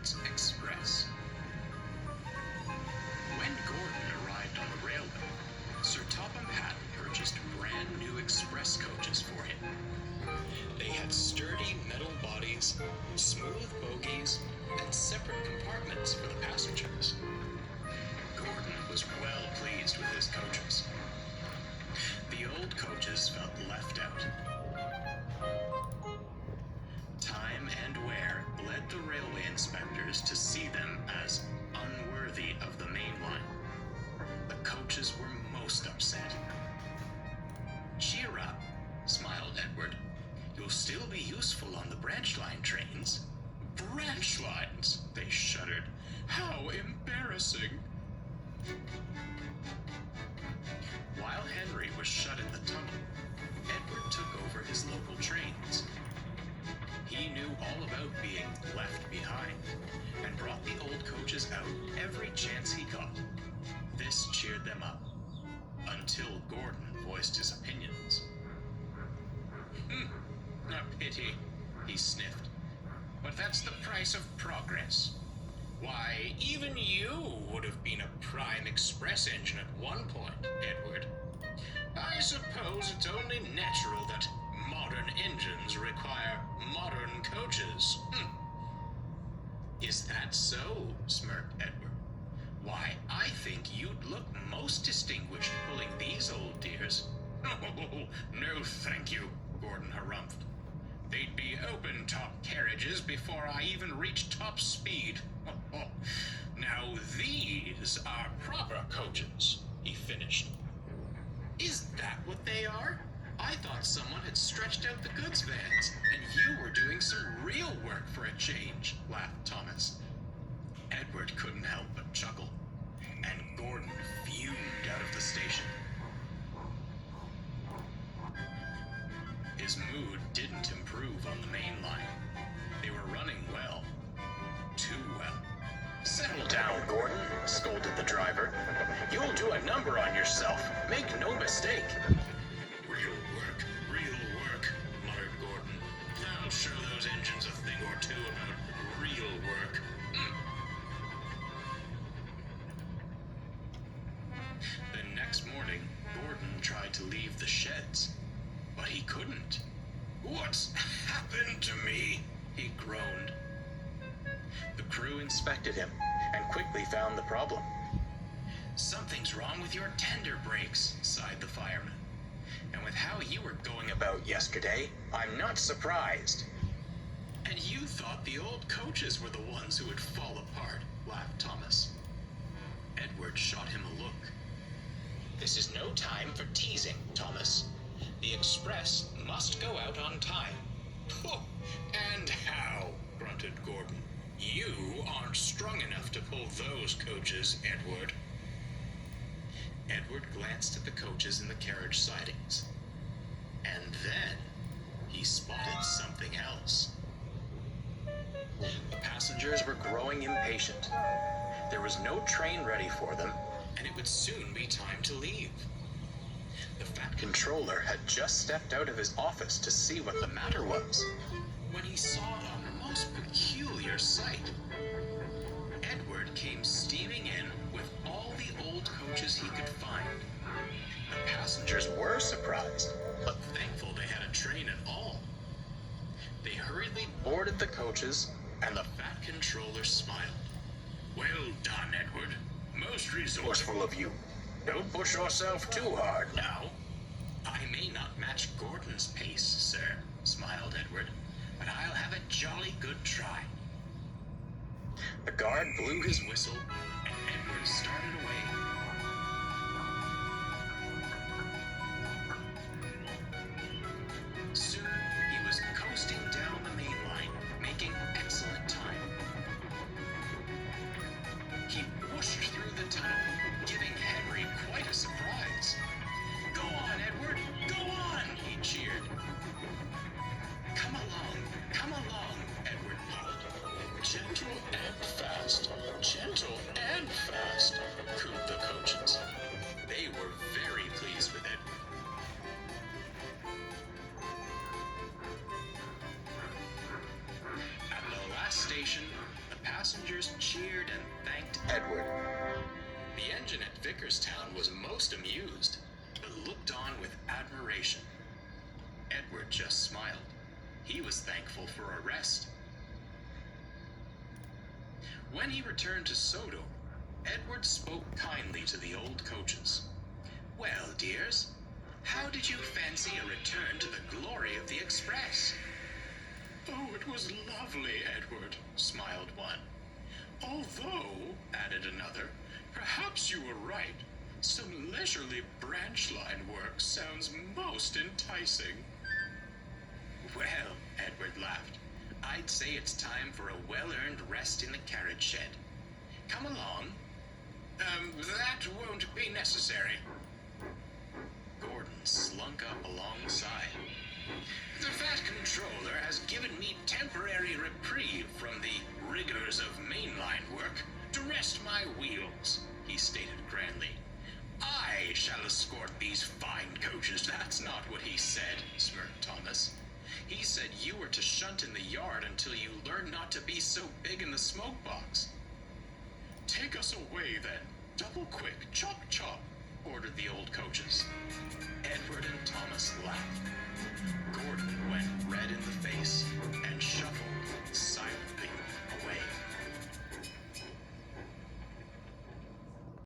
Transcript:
Edward's Express. When Gordon arrived on the railway, Sir Topham Hatt purchased brand new express coaches for him. They had sturdy metal bodies, smooth bogies, and separate compartments for the passengers. Gordon was well pleased with his coaches. The old coaches felt left out. Time and wear led the railway inspectors to see them as unworthy of the main line. The coaches were most upset. "Cheer up," smiled Edward. "You'll still be useful on the branch line trains." "Branch lines!" they shuddered. "How embarrassing!" While Henry was shut in the tunnel, Edward took over his local trains. He knew all about being left behind and brought the old coaches out every chance he got. This cheered them up, until Gordon voiced his opinions. "A pity," he sniffed. "But that's the price of progress. Why, even you would have been a prime express engine at one point, Edward. I suppose it's only natural that modern engines require modern coaches." "Is that so?" smirked Edward. "Why, I think you'd look most distinguished pulling these old dears." "Oh, no thank you," Gordon harumphed. "They'd be open-top carriages before I even reached top speed. Now these are proper coaches," he finished. "Is that what they are? I thought someone had stretched out the goods vans, and you were doing some real work for a change," laughed Thomas. Edward couldn't help but chuckle, and Gordon fumed out of the station. His mood didn't improve on the main line. They were running well. Too well. "Settle down, Gordon," scolded the driver. "You'll do a number on yourself. Make no mistake." Real work, muttered Gordon. "I'll show those engines a thing or two about real work." The next morning, Gordon tried to leave the sheds, but he couldn't. "What's happened to me?" he groaned. The crew inspected him and quickly found the problem. "Something's wrong with your tender brakes," sighed the fireman. "And with how you were going about yesterday, I'm not surprised." "And you thought the old coaches were the ones who would fall apart," laughed Thomas. Edward shot him a look. "This is no time for teasing, Thomas. The express must go out on time." "And how?" grunted Gordon. "You aren't strong enough to pull those coaches, Edward." Edward glanced at the coaches in the carriage sidings, and then he spotted something else. The passengers were growing impatient. There was no train ready for them, and it would soon be time to leave. The fat controller had just stepped out of his office to see what the matter was, when he saw a most peculiar sight. Edward came steaming in with all the old coaches he could find. The passengers were surprised, but thankful they had a train at all. They hurriedly boarded the coaches, and the fat controller smiled. "Well done, Edward. Most resourceful of you. Don't push yourself too hard now." "I may not match Gordon's pace, sir," smiled Edward, "but I'll have a jolly good try." The guard blew his whistle, and Edward started away. Soon, he was coasting down the main line, making excellent time. He pushed through the tunnel, giving Henry quite a surprise. "Go on, Edward! Go on!" he cheered. Come along, Edward called. "Gentle and fast, cooed the coaches. They were very pleased with Edward. At the last station, the passengers cheered and thanked Edward. The engine at Vickerstown was most amused, but looked on with admiration. Edward just smiled. He was thankful for a rest. When he returned to Sodor, Edward spoke kindly to the old coaches. "Well, dears, how did you fancy a return to the glory of the Express?" "Oh, it was lovely, Edward," smiled one. "Although," added another, "perhaps you were right. Some leisurely branch line work sounds most enticing." "Well," Edward laughed, "I'd say it's time for a well-earned rest in the carriage shed. Come along." That won't be necessary." Gordon slunk up alongside. "The Fat Controller has given me temporary reprieve from the rigors of mainline work to rest my wheels," he stated grandly. "I shall escort these fine coaches." "That's not what he said," smirked Thomas. "He said you were to shunt in the yard until you learn not to be so big in the smoke box." "Take us away, then. Double quick, chop chop," ordered the old coaches. Edward and Thomas laughed.